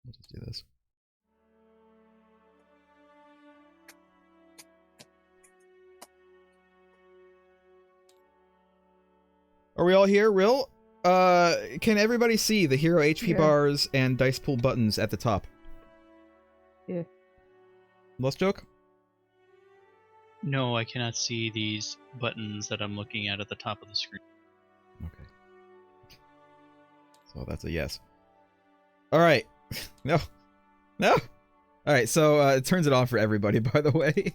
We'll just do this. Are we all here? Real? Can everybody see the hero HP bars and dice pool buttons at the top? Yeah. Lost joke? No, I cannot see these buttons that I'm looking at the top of the screen. Okay. So that's a yes. Alright. No. No! Alright, so it turns it on for everybody, by the way.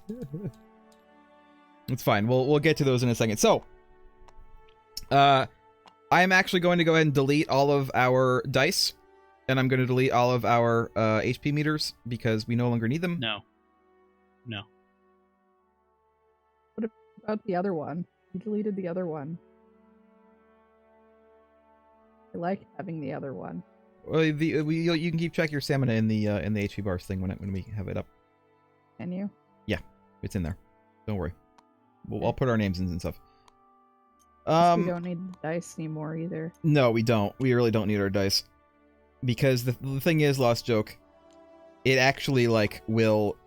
It's fine. We'll get to those in a second. So, I am actually going to go ahead and delete all of our dice. And I'm going to delete all of our HP meters because we no longer need them. No. No. What about the other one? You deleted the other one. I like having the other one. Well, you can keep track of your stamina in the HP bars thing when we have it up. Can you? Yeah, it's in there. Don't worry. I'll put our names in and stuff. We don't need the dice anymore either. No, we don't. We really don't need our dice. Because the thing is, Lost Joke, it actually, like, will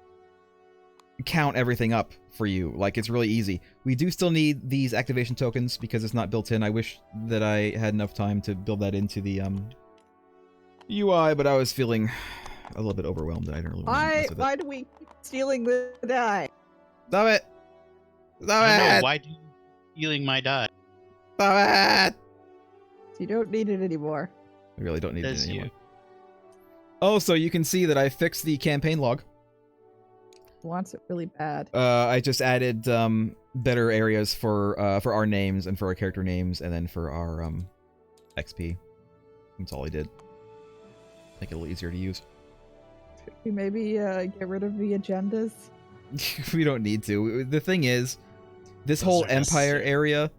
count everything up for you. Like, it's really easy. We do still need these activation tokens because it's not built in. I wish that I had enough time to build that into the UI, but I was feeling a little bit overwhelmed and I didn't really want to mess with it. Why do we keep stealing the die? Stop it! Stop I it! know, why do you stealing my die? Stop it! You don't need it anymore. I really don't need it Says anymore. you. Oh, so you can see that I fixed the campaign log. Wants it really bad. I just added better areas for our names and for our character names, and then for our XP. That's all I did. Make it a little easier to use. Should we maybe get rid of the agendas? We don't need to. The thing is, this Those whole are Empire necessary. area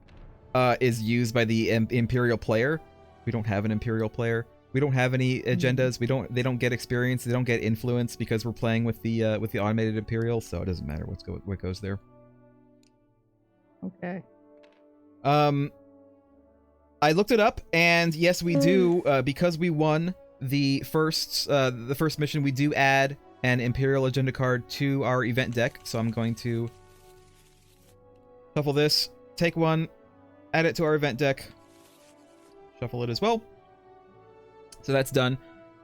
is used by the Imperial player. We don't have an Imperial player. We don't have any agendas. They don't get experience. They don't get influence because we're playing with the automated Imperial, so it doesn't matter what goes there. Okay. I looked it up, and yes, we do because we won the first mission. We do add an Imperial agenda card to our event deck. So I'm going to shuffle this, take one, add it to our event deck, shuffle it as well. So that's done.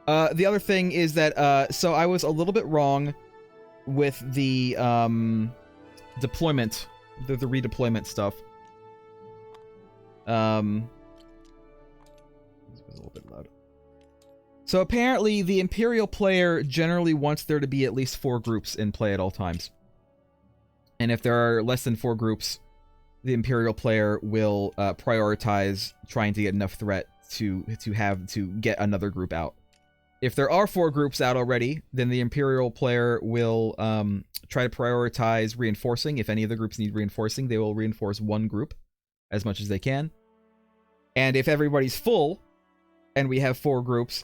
The other thing is that so I was a little bit wrong with the deployment, the redeployment stuff. This was a little bit loud. So apparently the Imperial player generally wants there to be at least 4 groups in play at all times. And if there are less than 4 groups, the Imperial player will prioritize trying to get enough threat to get another group out. If there are 4 groups out already, then the Imperial player will try to prioritize reinforcing. If any of the groups need reinforcing, they will reinforce one group as much as they can. And if everybody's full, and we have 4 groups,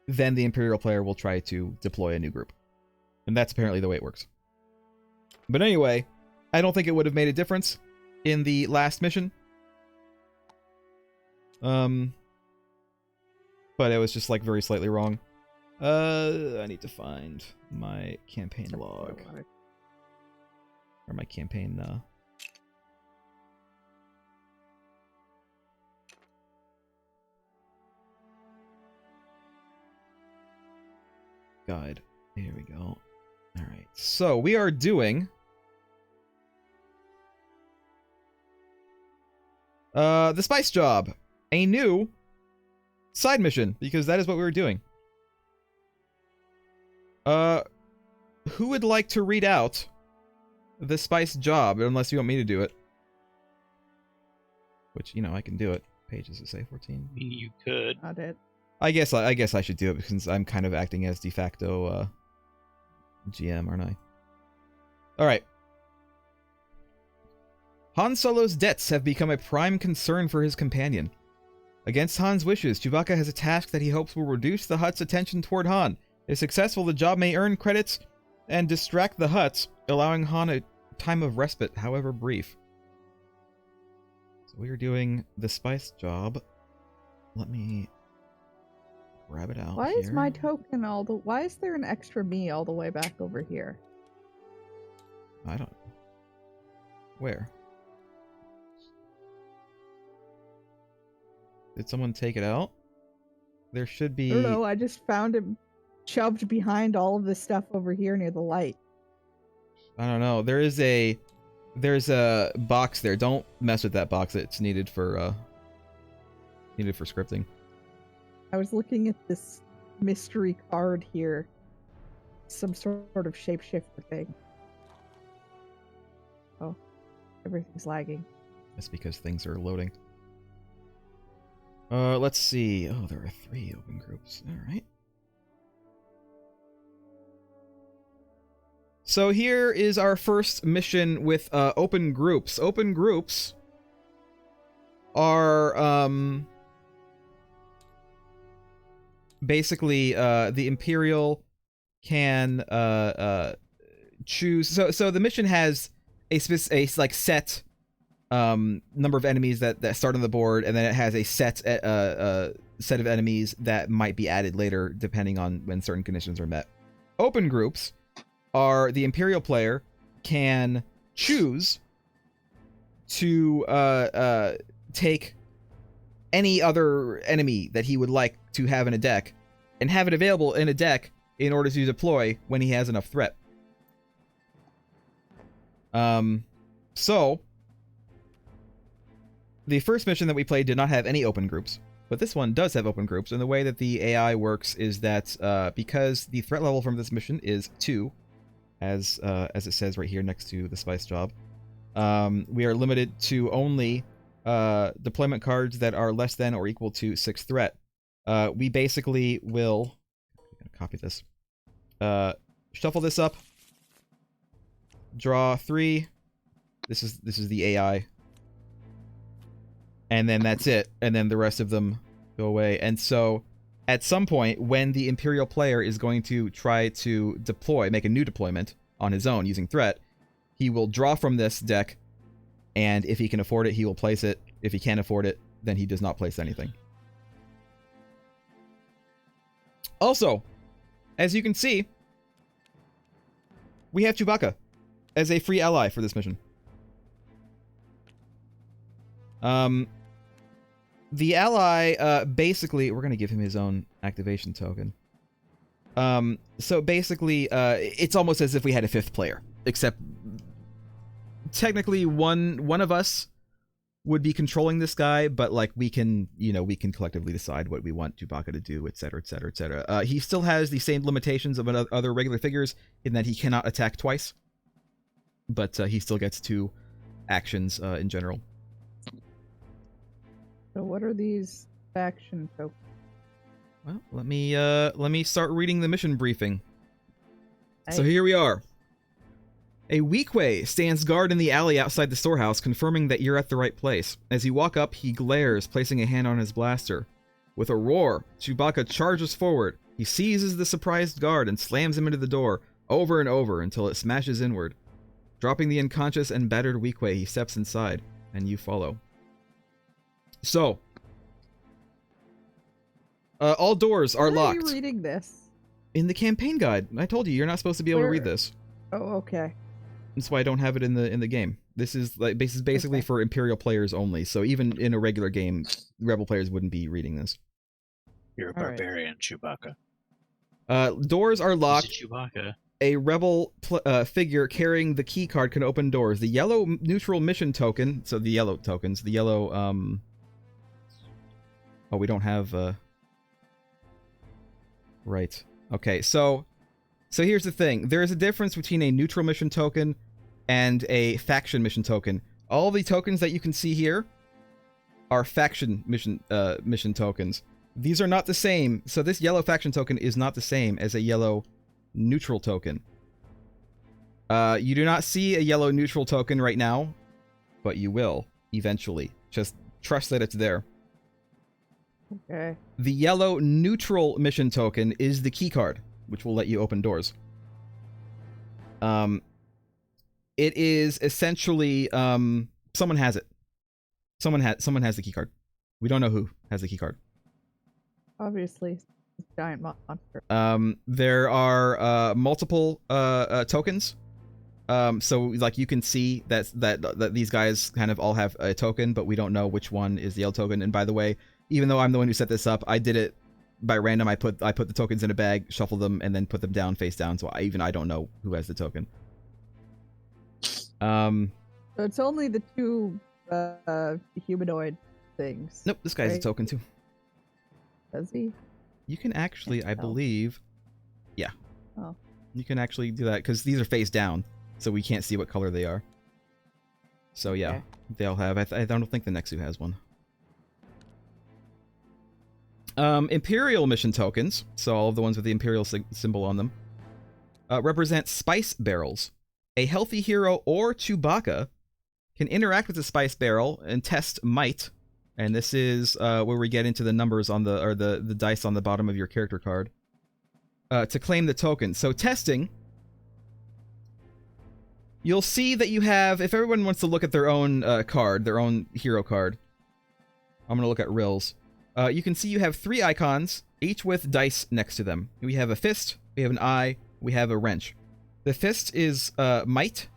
then the Imperial player will try to deploy a new group. And that's apparently the way it works. But anyway, I don't think it would have made a difference in the last mission. But it was just like very slightly wrong. I need to find my campaign log. Or my campaign, guide. Here we go. Alright, so we are doing the Spice Job, a new side mission, because that is what we were doing. Who would like to read out the Spice Job, unless you want me to do it? Which, you know, I can do it. Pages to say 14. I mean, you could. Not it. I guess I should do it because I'm kind of acting as de facto GM, aren't I? Alright. Han Solo's debts have become a prime concern for his companion. Against Han's wishes, Chewbacca has a task that he hopes will reduce the Hutt's attention toward Han. If successful, the job may earn credits and distract the Hutts, allowing Han a time of respite, however brief. So we are doing the Spice Job. Let me grab grab it out Why here. is my token why is there an extra me all the way back over here? I don't... Where? Did someone take it out? There should be... I don't know, I just found it shoved behind all of this stuff over here near the light. I don't know. There's a box there. Don't mess with that box. It's needed for scripting. I was looking at this mystery card here. Some sort of shapeshifter thing. Oh, everything's lagging. That's because things are loading. Let's see. Oh, there are 3 open groups. All right. So here is our first mission with open groups. Open groups are basically the Imperial can choose. So the mission has a set number of enemies that start on the board, and then it has a set of enemies that might be added later depending on when certain conditions are met. Open groups are the Imperial player can choose to take any other enemy that he would like to have in a deck and have it available in a deck in order to deploy when he has enough threat. So the first mission that we played did not have any open groups, but this one does have open groups, and the way that the AI works is that because the threat level from this mission is 2, as it says right here next to the spice job, we are limited to only deployment cards that are less than or equal to 6 threat. We basically will... I'm gonna copy this. Shuffle this up. Draw 3. This is the AI. And then that's it. And then the rest of them go away. And so, at some point, when the Imperial player is going to try to make a new deployment on his own using threat, he will draw from this deck, and if he can afford it, he will place it. If he can't afford it, then he does not place anything. Also, as you can see, we have Chewbacca as a free ally for this mission. The ally, basically, we're going to give him his own activation token. So basically, it's almost as if we had a 5th player, except technically one of us would be controlling this guy, but like we can collectively decide what we want Chewbacca to do, etc., etc., etc. He still has the same limitations of other regular figures in that he cannot attack twice, but he still gets 2 actions in general. So what are these faction tokens? Well, let me start reading the mission briefing. So here we are. A Weequay stands guard in the alley outside the storehouse, confirming that you're at the right place. As you walk up, he glares, placing a hand on his blaster. With a roar, Chewbacca charges forward. He seizes the surprised guard and slams him into the door, over and over until it smashes inward. Dropping the unconscious and battered Weequay, he steps inside, and you follow. So, all doors are locked. Why are you reading this? In the campaign guide. I told you, you're not supposed to be able to read this. Oh, okay. That's why I don't have it in the game. This is basically for Imperial players only. So even in a regular game, Rebel players wouldn't be reading this. You're a barbarian, Chewbacca. Doors are locked. Chewbacca. A Rebel figure carrying the key card can open doors. The yellow neutral mission token. So the yellow tokens. The yellow. Oh, we don't have. Right. Okay. So here's the thing. There is a difference between a neutral mission token and a faction mission token. All the tokens that you can see here are faction mission tokens. These are not the same. So this yellow faction token is not the same as a yellow neutral token. You do not see a yellow neutral token right now, but you will eventually. Just trust that it's there. Okay. The yellow neutral mission token is the key card, which will let you open doors. It is essentially someone has it. Someone has the key card. We don't know who has the key card. Obviously, giant monster. There are multiple tokens. So like you can see that these guys kind of all have a token, but we don't know which one is the L token. And by the way, even though I'm the one who set this up, I did it by random. I put the tokens in a bag, shuffled them, and then put them down face down. So I don't know who has the token. So it's only the two humanoid things. Nope, this guy's a right? token too. Does he? You can actually, I Can't tell. believe, yeah. Oh. You can actually do that because these are face down, so we can't see what color they are. So yeah, Okay. they'll have. I don't think the Nexu has one. Imperial mission tokens, so all of the ones with the Imperial symbol on them, represent spice barrels. A healthy hero or Chewbacca can interact with the spice barrel and test might, and this is where we get into the numbers on the dice on the bottom of your character card, to claim the token. So testing, you'll see that you have, if everyone wants to look at their own card, their own hero card, I'm going to look at Rill's. You can see you have 3 icons, each with dice next to them. We have a fist, we have an eye, we have a wrench. The fist is might,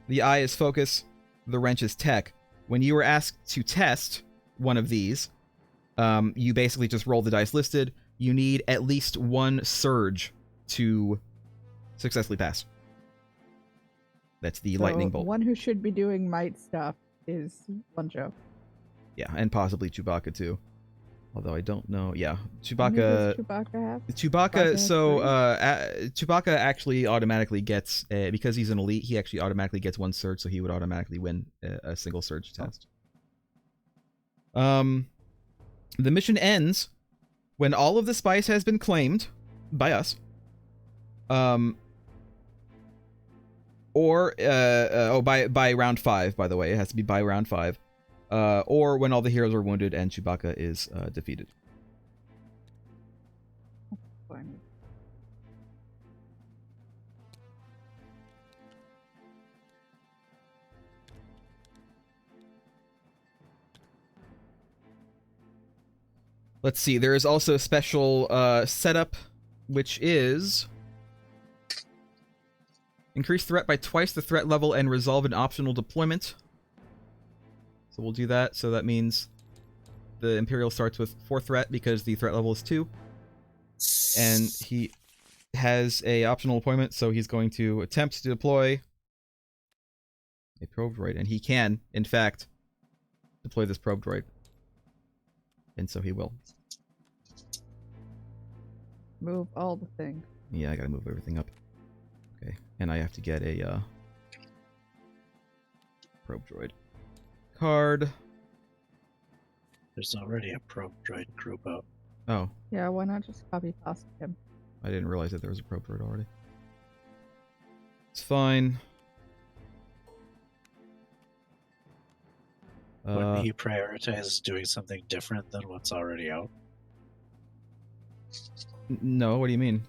the eye is focus, the wrench is tech. When you were asked to test one of these, you basically just roll the dice listed. You need at least 1 surge to successfully pass. That's the lightning bolt. One who should be doing might stuff is Bunjo. Yeah, and possibly Chewbacca too. Although I don't know. Yeah, How many Chewbacca. does Chewbacca have? Chewbacca. has So 3? Chewbacca actually automatically gets because he's an elite. He actually automatically gets 1 surge, so he would automatically win a single surge test. The mission ends when all of the spice has been claimed by us. Or by round 5. By the way, it has to be by round 5. Or when all the heroes are wounded and Chewbacca is defeated. Fine. Let's see, there is also a special setup, which is increase threat by twice the threat level and resolve an optional deployment. So we'll do that. So that means the Imperial starts with 4 threat because the threat level is 2. And he has a optional deployment, so he's going to attempt to deploy a probe droid. And he can, in fact, deploy this probe droid. And so he will. Move all the things. Yeah, I gotta move everything up. Okay, and I have to get a probe droid card. There's already a probe droid group up. Oh, Yeah, why not just copy past him? I didn't realize that there was a probe droid already. It's fine. Wouldn't he prioritize doing something different than what's already out? No, what do you mean?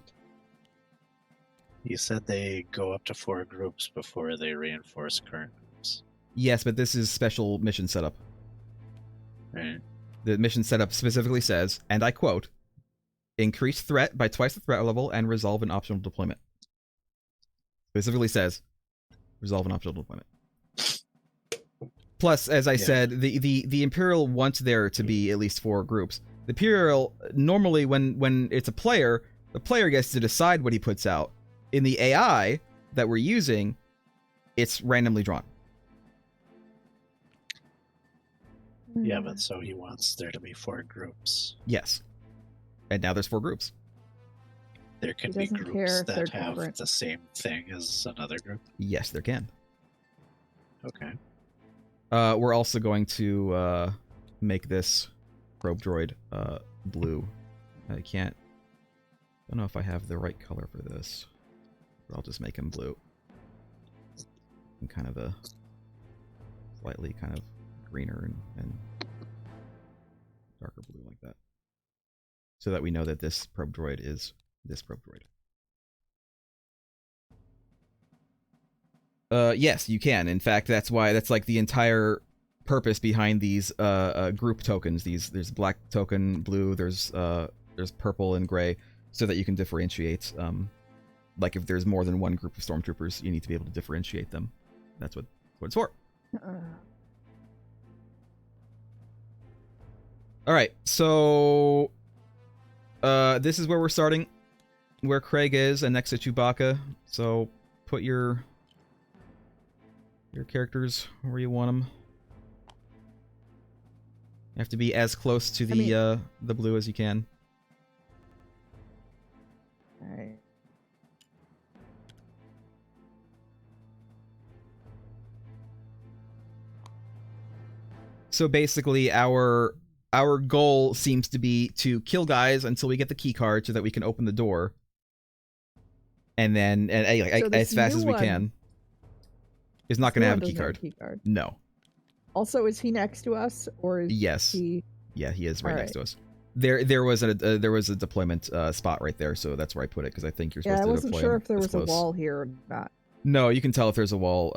You said they go up to 4 groups before they reinforce current groups. Yes, but this is special mission setup. Right? The mission setup specifically says, and I quote, increase threat by twice the threat level and resolve an optional deployment. Specifically says, resolve an optional deployment. Plus, as I said, the Imperial wants there to be at least 4 groups. The Imperial, normally when it's a player, the player gets to decide what he puts out. In the AI that we're using, it's randomly drawn. Yeah, but so he wants there to be 4 groups. Yes. And now there's 4 groups. There can He be doesn't care groups if that they're have different. the same thing as another group. Yes, there can. Okay. We're also going to make this probe droid blue. I don't know if I have the right color for this, but I'll just make him blue. And kind of a slightly kind of greener and darker blue like that. So that we know that this probe droid is this probe droid. Yes, you can. In fact, that's like the entire purpose behind these group tokens. There's black token, blue, there's there's purple and gray, so that you can differentiate. Like if there's more than one group of stormtroopers, you need to be able to differentiate them. That's what it's for. All right, so this is where we're starting, where Craig is, and next to Chewbacca. So put your characters where you want them. You have to be as close to the blue as you can. Alright. So basically, our goal seems to be to kill guys until we get the key card so that we can open the door. And then, as fast as we can. Is not going to have a key card. No. Also, is he next to us, or is he? Yeah, he is right next to us. There was a deployment spot right there, so that's where I put it, because I think you're supposed to deploy. Yeah, I wasn't sure if there was close. a wall here or not. No, you can tell if there's a wall.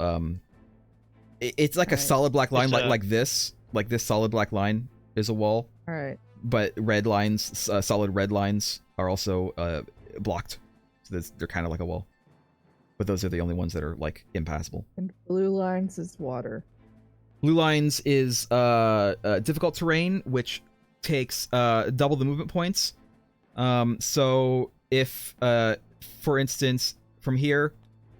It's like a solid black line, like this solid black line is a wall. All right. But red lines, solid red lines, are also blocked. So they're kind of like a wall. But those are the only ones that are like impassable. And blue lines is water. Blue lines is difficult terrain, which takes double the movement points. So if, for instance, from here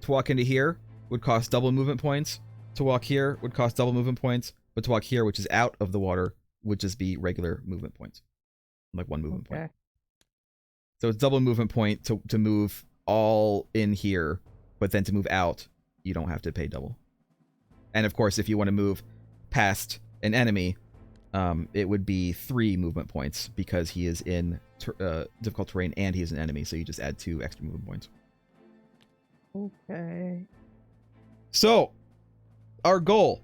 to walk into here would cost double movement points. To walk here would cost double movement points. But to walk here, which is out of the water, would just be regular movement points. Like one movement point. So it's double movement point to move all in here. But then to move out, you don't have to pay double. And of course, if you want to move past an enemy, it would be 3 movement points because he is in difficult terrain and he is an enemy. So you just add 2 extra movement points. Okay. So, our goal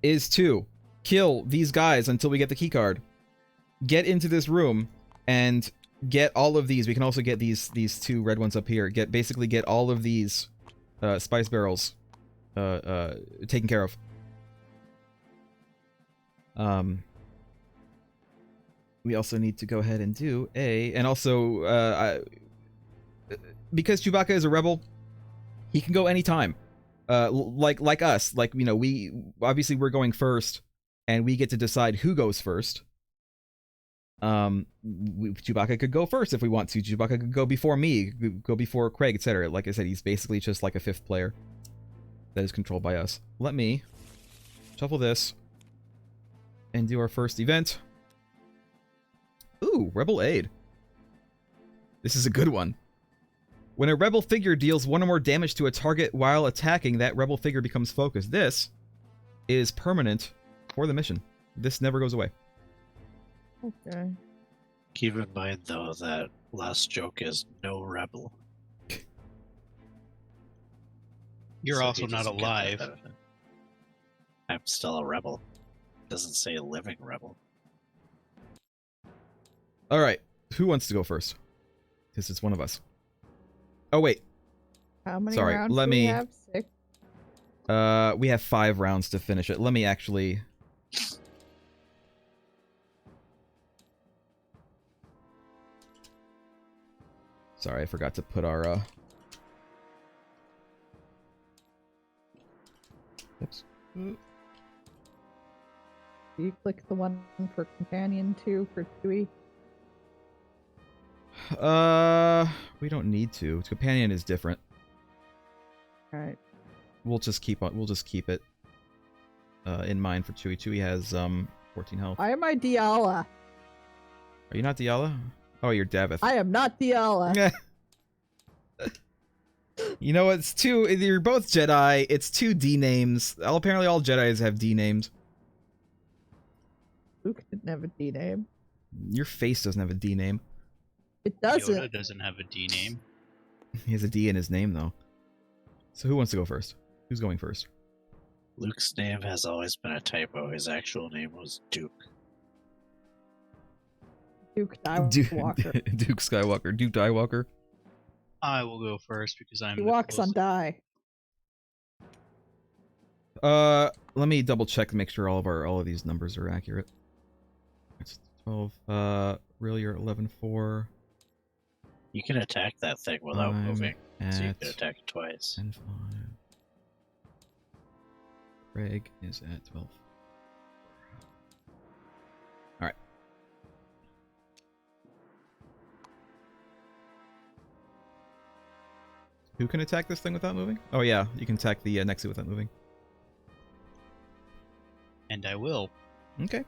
is to kill these guys until we get the key card. Get into this room and get all of these. We can also get these 2 red ones up here. Basically get all of these spice barrels taken care of. We also need to go ahead and do and also because Chewbacca is a rebel, he can go anytime. Like us, we obviously we're going first, and we get to decide who goes first. Chewbacca could go first if we want to. Chewbacca could go before me, go before Craig, etc. Like I said, he's basically just like a 5th player that is controlled by us. Let me shuffle this and do our first event. Ooh, Rebel Aid. This is a good one. When a rebel figure deals 1 or more damage to a target while attacking, that rebel figure becomes focused. This is permanent for the mission. This never goes away. Okay. Keep in mind, though, that last joke is no rebel. You're So also he not doesn't get that alive. benefit. I'm still a rebel. Doesn't say living rebel. All right, who wants to go first? Because it's one of us. Oh wait, How many sorry. rounds Let do me. we have? 6? We have 5 rounds to finish it. Let me actually. Sorry, I forgot to put our. Oops. Do you click the one for companion 2 for Chewy? We don't need to. Companion is different. All right. We'll just keep it in mind for Chewy. Chewy has 14 health. I am my Diala. Are you not Diala? Oh, you're Davith. I am not Diala. You know, it's 2. You're both Jedi. It's 2 D names. Apparently, all Jedis have D names. Luke didn't have a D name. Your face doesn't have a D name. It doesn't. Yoda doesn't have a D name. He has a D in his name, though. So who wants to go first? Who's going first? Luke's name has always been a typo. His actual name was Duke. Duke Skywalker. Duke Skywalker. Duke Skywalker. I will go first because I'm He the walks on closest. die. Let me double check to make sure all of these numbers are accurate. It's 12. Really, you're at 11-4. You can attack that thing without I'm moving, so you at can attack it twice. 10-5. Craig is at 12. Alright. Who can attack this thing without moving? Oh yeah, you can attack the Nexu without moving. And I will. Okay.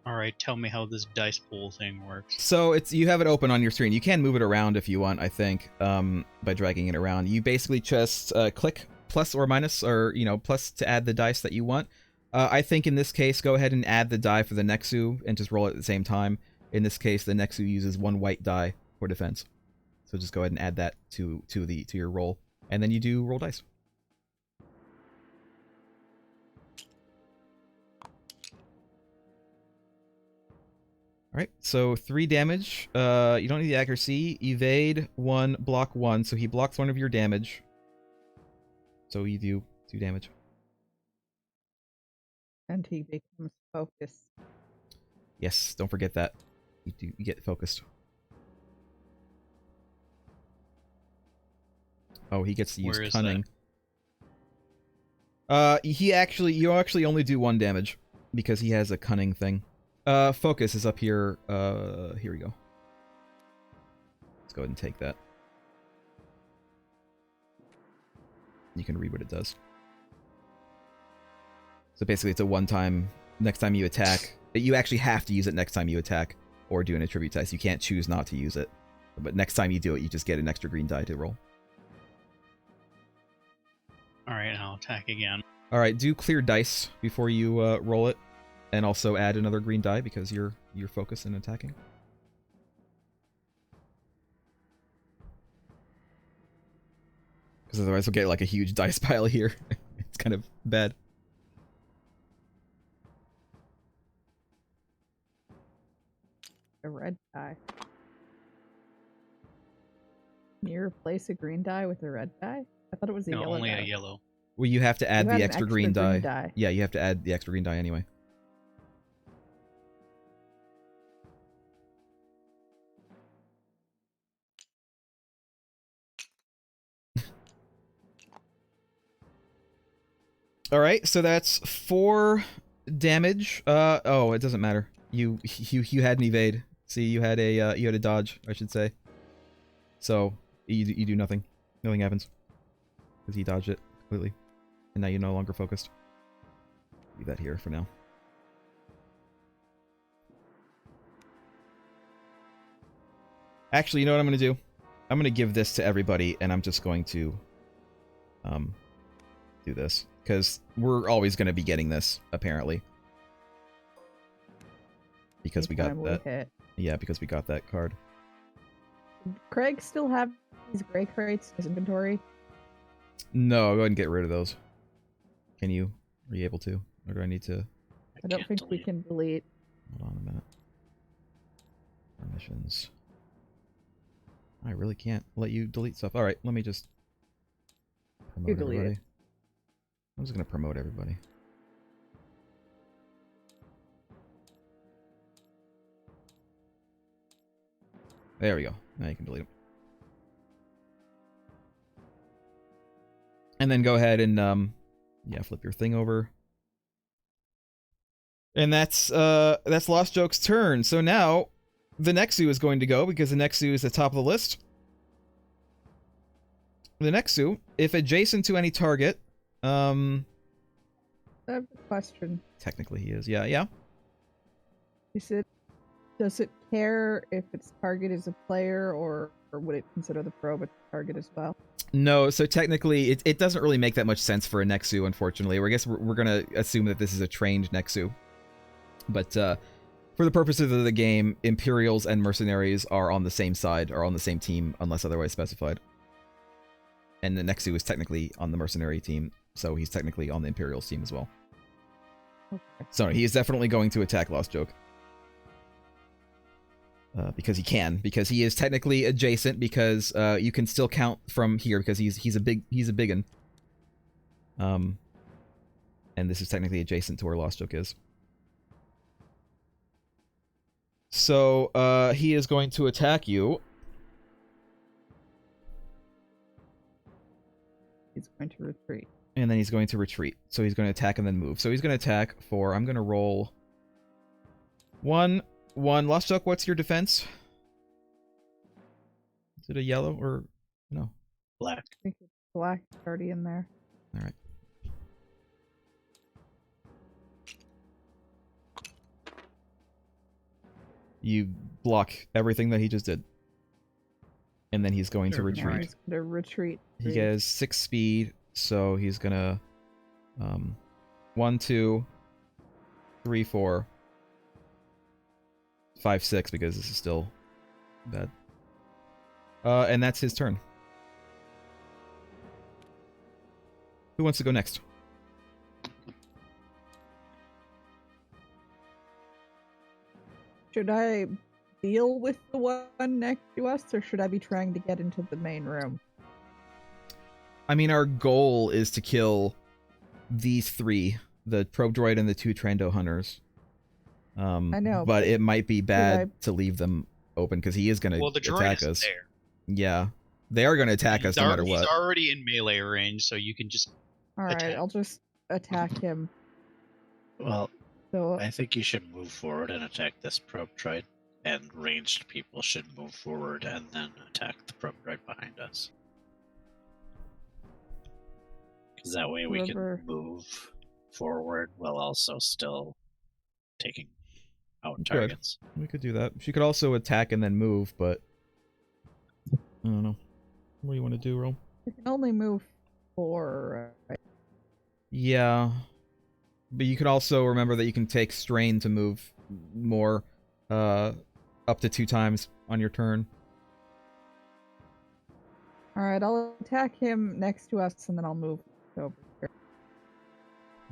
Alright, tell me how this dice pool thing works. So you have it open on your screen. You can move it around if you want, I think, by dragging it around. You basically just click plus or minus, or, plus to add the dice that you want. I think in this case, go ahead and add the die for the Nexu and just roll it at the same time. In this case, the Nexu uses 1 white die for defense. So just go ahead and add that to your roll. And then you do roll dice. Alright, so 3 damage. You don't need the accuracy. Evade 1, block 1. So he blocks 1 of your damage. So you do 2 damage. And he becomes focused. Yes, don't forget that. You get focused. Oh, he gets to use Where is cunning. You actually only do 1 damage because he has a cunning thing. Focus is up here. Here we go. Let's go ahead and take that. You can read what it does. So basically it's a one-time, next time you attack, you actually have to use it next time you attack or do an attribute dice. You can't choose not to use it. But next time you do it, you just get an extra green die to roll. Alright, I'll attack again. Alright, do clear dice before you roll it. And also add another green die because you're focused in attacking. Because otherwise we'll get like a huge dice pile here. It's kind of bad. A red die. Can you replace a green die with a red die? I thought it was a No, yellow only die. a yellow. Well, you have to add You have the an extra green die. die. Yeah, you have to add the extra green die anyway. Alright, so that's 4 damage. Oh, it doesn't matter. You had an evade. See, you had a dodge, I should say. So you do nothing. Nothing happens. Because he dodged it completely. And now you're no longer focused. Leave that here for now. Actually, you know what I'm going to do? I'm going to give this to everybody, and I'm just going to do this. Because we're always going to be getting this, apparently. Because we got Anytime that. hit. Yeah, because we got that card. Craig still have these gray crates in his inventory? No, go ahead and get rid of those. Can you? Are you able to? Or do I need to? I don't think we can delete. Hold on a minute. Permissions. I really can't let you delete stuff. Alright, let me just promote You delete everybody. it. I'm just going to promote everybody. There we go. Now you can delete them. And then go ahead and, yeah, flip your thing over. And that's Lost Joke's turn. So now, the Nexu is going to go, because the Nexu is at the top of the list. The Nexu, if adjacent to any target, I have a question. technically he is. Yeah. Does it care if its target is a player, or would it consider the probe a target as well? No, so technically it doesn't really make that much sense for a Nexu, unfortunately. Or I guess we're going to assume that this is a trained Nexu. But for the purposes of the game, Imperials and Mercenaries are on the same side, are on the same team, unless otherwise specified. And the Nexu is technically on the Mercenary team, so he's technically on the Imperials team as well. Okay. So he is definitely going to attack Lost Joke. Because he can, because he is technically adjacent, because you can still count from here, because he's a biggin. And this is technically adjacent to where Lost Joke is. So, he is going to attack you. He's going to retreat. And then he's going to retreat. So he's going to attack and then move. So he's going to attack for... I'm going to roll... 1. Lost Duck, what's your defense? Is it a yellow or... No. Black. I think it's black already in there. Alright. You block everything that he just did. And then he's going to Sure. Now retreat. he's going to retreat. He has 6 speed, so he's gonna 1, 2, 3, 4, 5, 6 because this is still bad. And that's his turn. Who wants to go next? Should I deal with the one next to us, or should I be trying to get into the main room? I mean, our goal is to kill these 3, the probe droid and the 2 Trando hunters. I know, but it might be bad I- to leave them open because he is going Well, to the droid attack is us. there. Yeah, they are going to attack us no matter what. He's already in melee range, so you can just. Alright, Attack. I'll just attack him. Well, So, I think you should move forward and attack this probe droid, and ranged people should move forward and then attack the probe droid behind us. Because that way we Whoever- can move forward while also still taking out Good. targets. We could do that. She could also attack and then move, but I don't know. What do you want to do, Ro? I can only move 4. Yeah, but you could also remember that you can take strain to move more, up to 2 times on your turn. Alright, I'll attack him next to us, and then I'll move over here.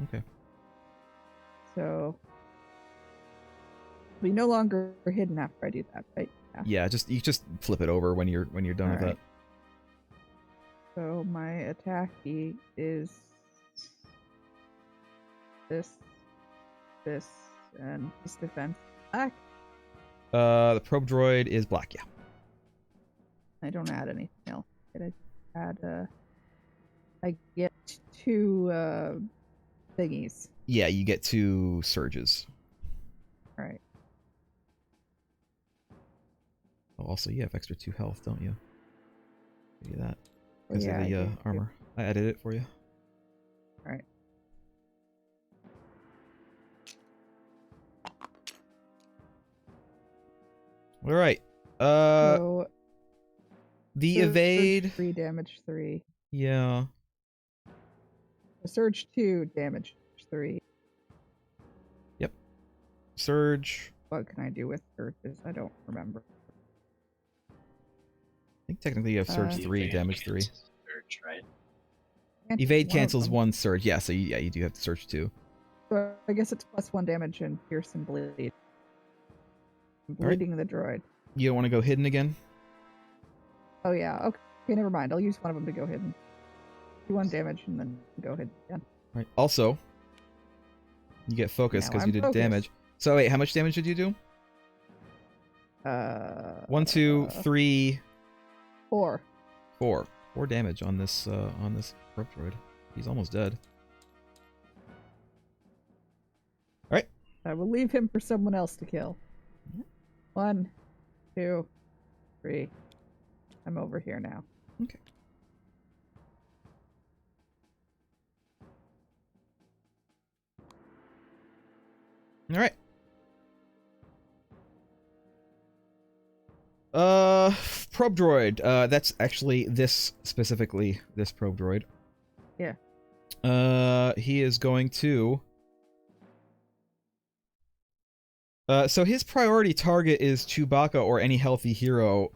Okay. So, be no longer hidden after I do that, right? Yeah, you just flip it over when you're done with Alright. that. So my attack is this, and his defense black. The probe droid is black. Yeah. I don't add anything else. I add I get 2 thingies. Yeah, you get 2 surges. Alright. Oh, also, you have extra 2 health, don't you? Give you that. Well, Because yeah, I of the do, too. armor. I added it for you. Alright. Alright. So The surge evade... 3, damage 3. Yeah. Surge 2, damage 3. Surge... What can I do with surges? I don't remember. I think technically you have surge The 3, Evade damage 3. cancels surge, right? Evade One of cancels them. 1 surge. Yeah, so you do have to surge 2. So I guess it's +1 damage and pierce and bleed. I'm bleeding the droid. You don't want to go hidden again? Oh yeah, okay, never mind. I'll use one of them to go hidden. Do 1 damage and then go hidden again. Right. Also, you get focus Now because you I'm did focused. damage. So wait, how much damage did you do? 1, 2, 3, 4. 4. 4 damage on this probe droid. He's almost dead. I will leave him for someone else to kill. Yeah. 1, 2, 3. I'm over here now. Okay. All right. Probe droid. That's actually this specifically, this probe droid. Yeah. He is going to... so his priority target is Chewbacca or any healthy hero.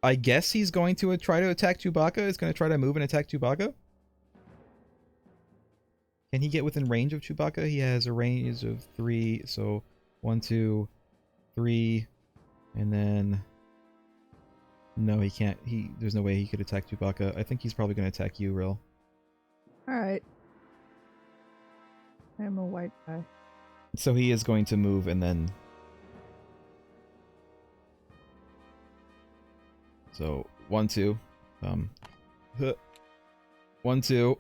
I guess he's going to try to attack Chewbacca. He's going to try to move and attack Chewbacca. Can he get within range of Chewbacca? He has a range of 3, so 1, 2, 3, and then... No, he can't. There's no way he could attack Chewbacca. I think he's probably going to attack you, Ril. Alright. I am a white guy. So he is going to move and then So 1, 2. 1, 2.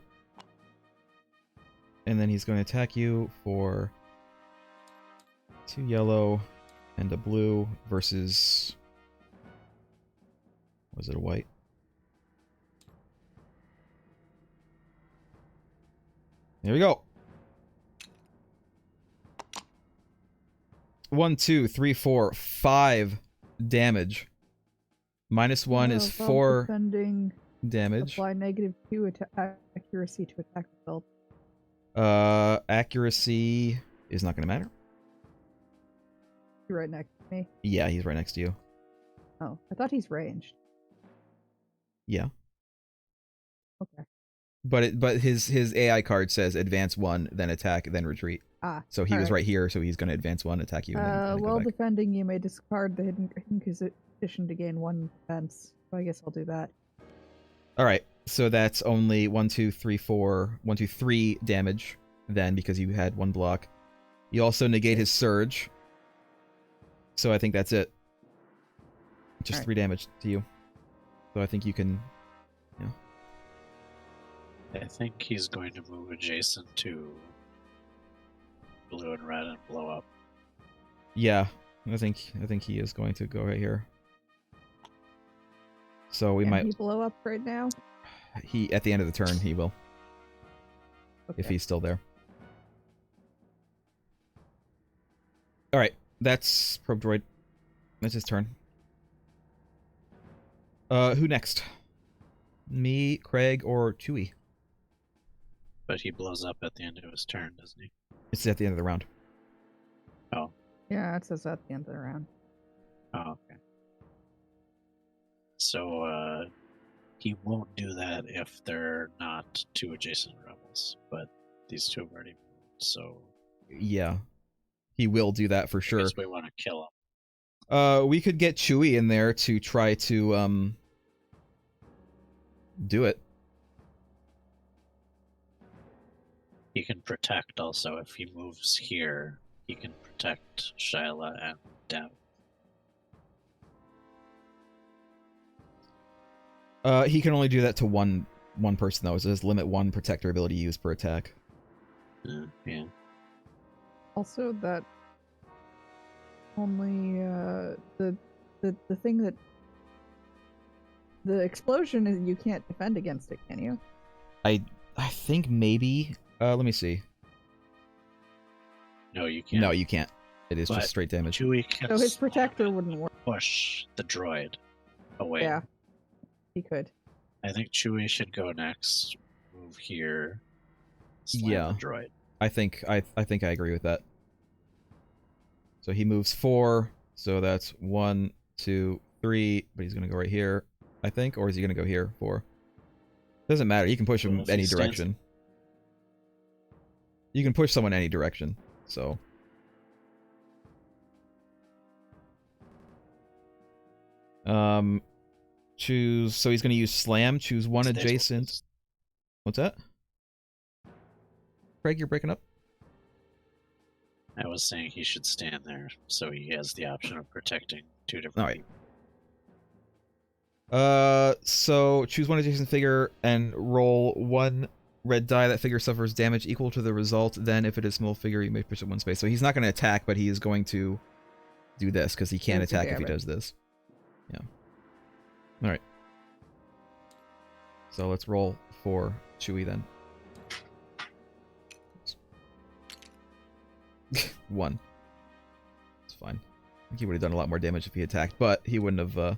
And then he's going to attack you for 2 yellow and a blue versus... Was it a white? There we go. 1, 2, 3, 4, 5 damage. -1 is 4 defending, damage. apply -2 accuracy to attack result. Accuracy is not going to matter. You're right next to me. Yeah, he's right next to you. Oh, I thought he's ranged. Yeah. Okay. But his AI card says advance 1, then attack, then retreat. Ah. So he was alright. right here, so he's going to advance 1, attack you, and then go while back. defending, you may discard the hidden condition to gain 1 defense. So I guess I'll do that. All right, so that's only 1, 2, 3, 4, 1, 2, 3 damage then because you had 1 block. You also negate his surge. So I think that's it. Just Alright. 3 damage to you. So I think you can... I think he's going to move adjacent to blue and red and blow up. Yeah, I think he is going to go right here. So we Can might... he blow up right now? He at the end of the turn, he will. Okay. If he's still there. Alright, that's Probe Droid. That's his turn. Who next? Me, Craig, or Chewy? But he blows up at the end of his turn, doesn't he? It's at the end of the round. Oh. Yeah, it says at the end of the round. Oh, okay. So, he won't do that if they're not 2 adjacent rebels, but these 2 have already moved, so... Yeah. He will do that for sure. I guess we want to kill him. We could get Chewy in there to try to, do it. He can protect also. If he moves here, he can protect Shyla and Dev. He can only do that to one person though. It says limit 1 protector ability used per attack. Yeah. Also, that only the thing that the explosion is you can't defend against it, can you? I think maybe. Let me see. No, you can't. No, you can't. It is But just straight damage. Chewie can So his slam protector and wouldn't work. push the droid away. Yeah, he could. I think Chewie should go next. Move here. Slam Yeah. the droid. I think I agree with that. So he moves 4. So that's 1, 2, 3. But he's gonna go right here, I think, or is he gonna go here? 4. Doesn't matter. You can push him Well, if he any stands- direction. You can push someone any direction. So. Choose. So he's gonna use slam. Choose 1 Stays with adjacent. us. What's that? Craig, you're breaking up. I was saying he should stand there, so he has the option of protecting 2 different Alright. people. So choose 1 adjacent figure and roll 1 red die. That figure suffers damage equal to the result. Then, if it is a small figure, you may push it 1 space. So he's not going to attack, but he is going to do this because he can't Take the attack if he damage. does this. Yeah. All right. So let's roll for Chewy then. 1. It's fine. I think he would have done a lot more damage if he attacked, but he wouldn't have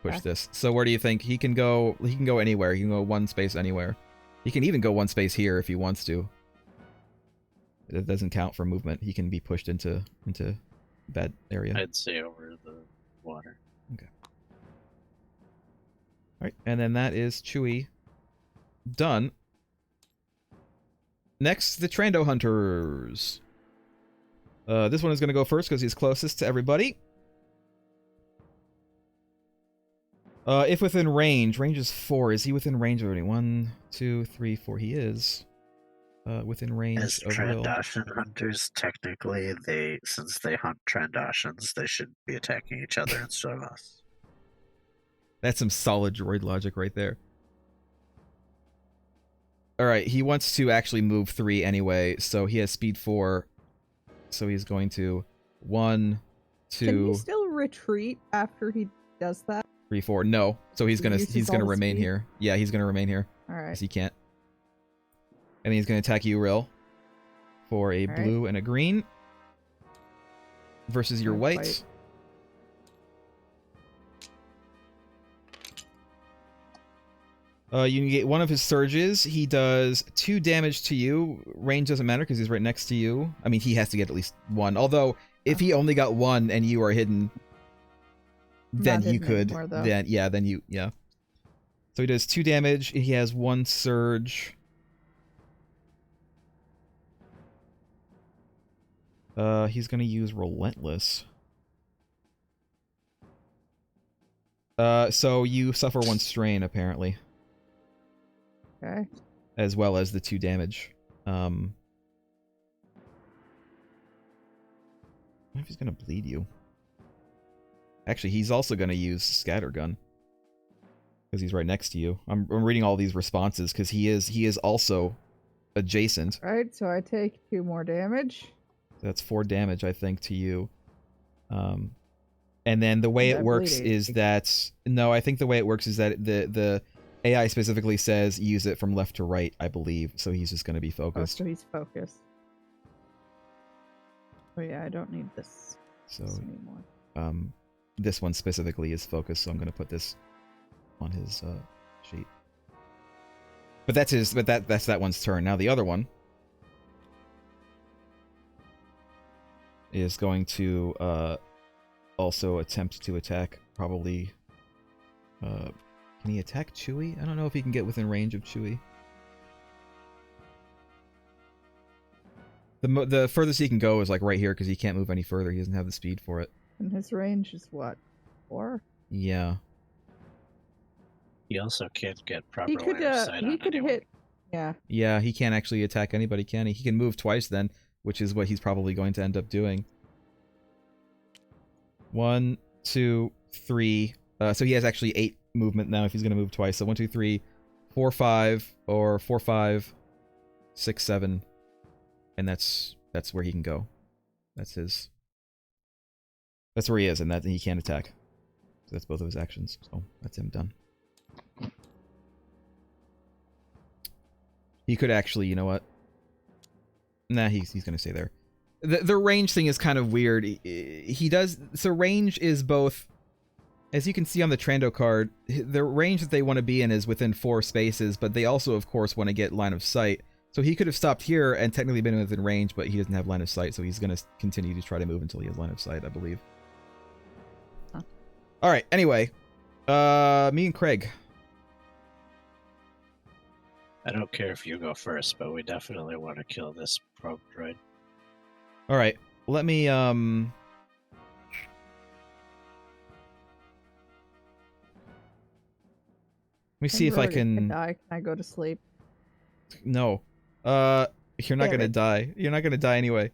pushed this. So where do you think he can go? He can go anywhere. He can go 1 space anywhere. He can even go 1 space here if he wants to. It doesn't count for movement. He can be pushed into that area. I'd say over the water. Alright, and then that is Chewy. Done. Next, the Trando Hunters. This one is going to go first because he's closest to everybody. If within range is 4. Is he within range already? 1, 2, 3, 4. He is. Within range As of Will. Trandoshan hunters, technically, since they hunt Trandoshans, they should be attacking each other instead of us. That's some solid droid logic right there. Alright, he wants to actually move 3 anyway, so he has speed 4. So he's going to 1, 2... Can he still retreat after he does that? 3, 4. No. So he's gonna All remain speed? here. Yeah, he's gonna remain here. Alright. Because he can't. And then he's gonna attack you, Rill. For a Alright. blue and a green. Versus your And white. white. You can get one of his surges. He does 2 damage to you. Range doesn't matter because he's right next to you. I mean, he has to get at least 1. Although, if he only got 1 and you are hidden, then Not you hidden could. anymore, though. Yeah. So he does 2 damage. He has 1 surge. He's gonna use Relentless. So you suffer 1 strain, apparently. Okay. As well as the 2 damage. What if he's gonna bleed you? Actually, he's also gonna use Scattergun. Because he's right next to you. I'm reading all these responses because he is also adjacent. Right, so I take 2 more damage. That's 4 damage, I think, to you. And then the way Is it that works bleeding? is that... No, I think the way it works is that the AI specifically says use it from left to right, I believe. So he's just going to be Oh, focused. so he's focused. Oh yeah, I don't need this So anymore. this one specifically is focused, so I'm going to put this on his sheet. But that's that one's turn. Now the other one is going to also attempt to attack, probably... can he attack Chewy? I don't know if he can get within range of Chewy. The furthest he can go is like right here because he can't move any further. He doesn't have the speed for it. And his range is what? 4? Yeah. He also can't get proper He could line of sight he on could anyone. hit. Yeah. Yeah, he can't actually attack anybody, can he? He can move twice then, which is what he's probably going to end up doing. 1, 2, 3. So he has actually 8 movement now if he's going to move twice. So 1, 2, 3, 4, 5, or 4, 5, 6, 7. And that's where he can go. That's where he is, and that he can't attack. So that's both of his actions. So that's him done. He could actually, you know what? Nah, he's gonna stay there. The range thing is kind of weird. He does... So range is both... As you can see on the Trando card, the range that they want to be in is within 4 spaces, but they also, of course, want to get line of sight. So he could have stopped here and technically been within range, but he doesn't have line of sight, so he's going to continue to try to move until he has line of sight, I believe. Huh. Alright, anyway. Me and Craig. I don't care if you go first, but we definitely want to kill this probe droid. Alright, let me, Let me see if I can... die. Can I go to sleep? No. You're not Damn gonna it. die. You're not gonna die anyway.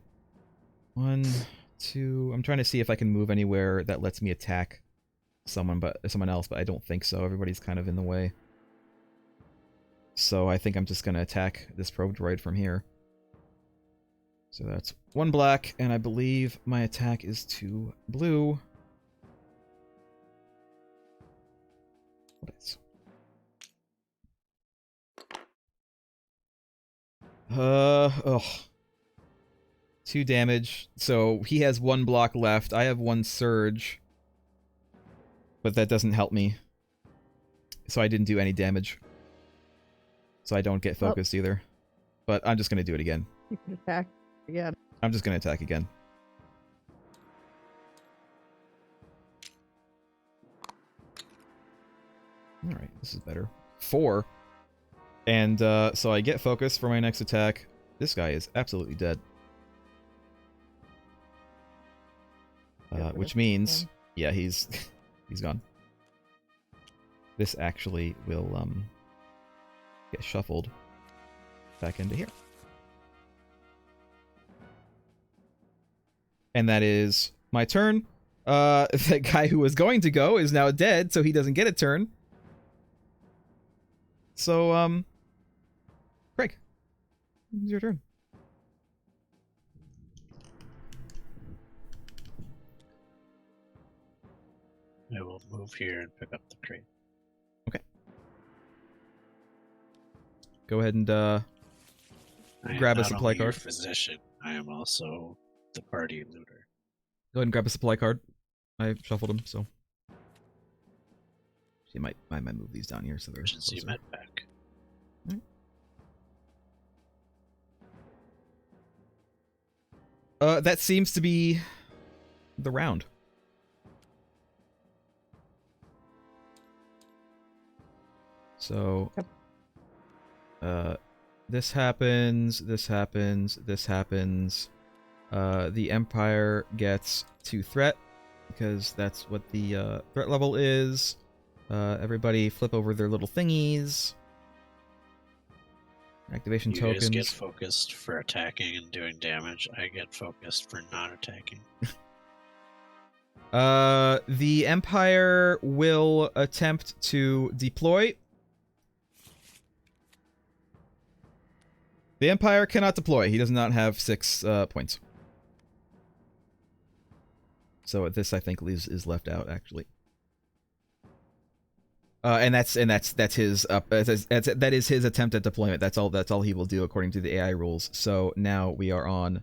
1, 2... I'm trying to see if I can move anywhere that lets me attack someone else, but I don't think so. Everybody's kind of in the way. So I think I'm just gonna attack this probe droid from here. So that's 1 black, and I believe my attack is 2 blue. What is... Ugh. 2 damage. So he has 1 block left. I have 1 surge. But that doesn't help me. So I didn't do any damage. So I don't get focused either. But I'm just going to do it again. You could attack again. I'm just going to attack again. Alright, this is better. 4. And so I get focus for my next attack. This guy is absolutely dead. Which means, yeah, he's gone. This actually will get shuffled back into here. And that is my turn. The guy who was going to go is now dead, so he doesn't get a turn. So, Craig, it's your turn. I will move here and pick up the crate. Go ahead and, I am grab a not supply only your card. physician, I am also the party looter. Go ahead and grab a supply card. I shuffled them, so. She might move these down here so they're Emergency closer. med pack. That seems to be the round. So, this happens, this happens, this happens. The Empire gets 2 threat, because that's what the threat level is. Everybody flip over their little thingies. Activation You tokens. guys get focused for attacking and doing damage. I get focused for not attacking. The Empire will attempt to deploy. The Empire cannot deploy. He does not have 6 points. So this, I think, is left out actually. And that's his that is his attempt at deployment. That's all he will do according to the AI rules. So now we are on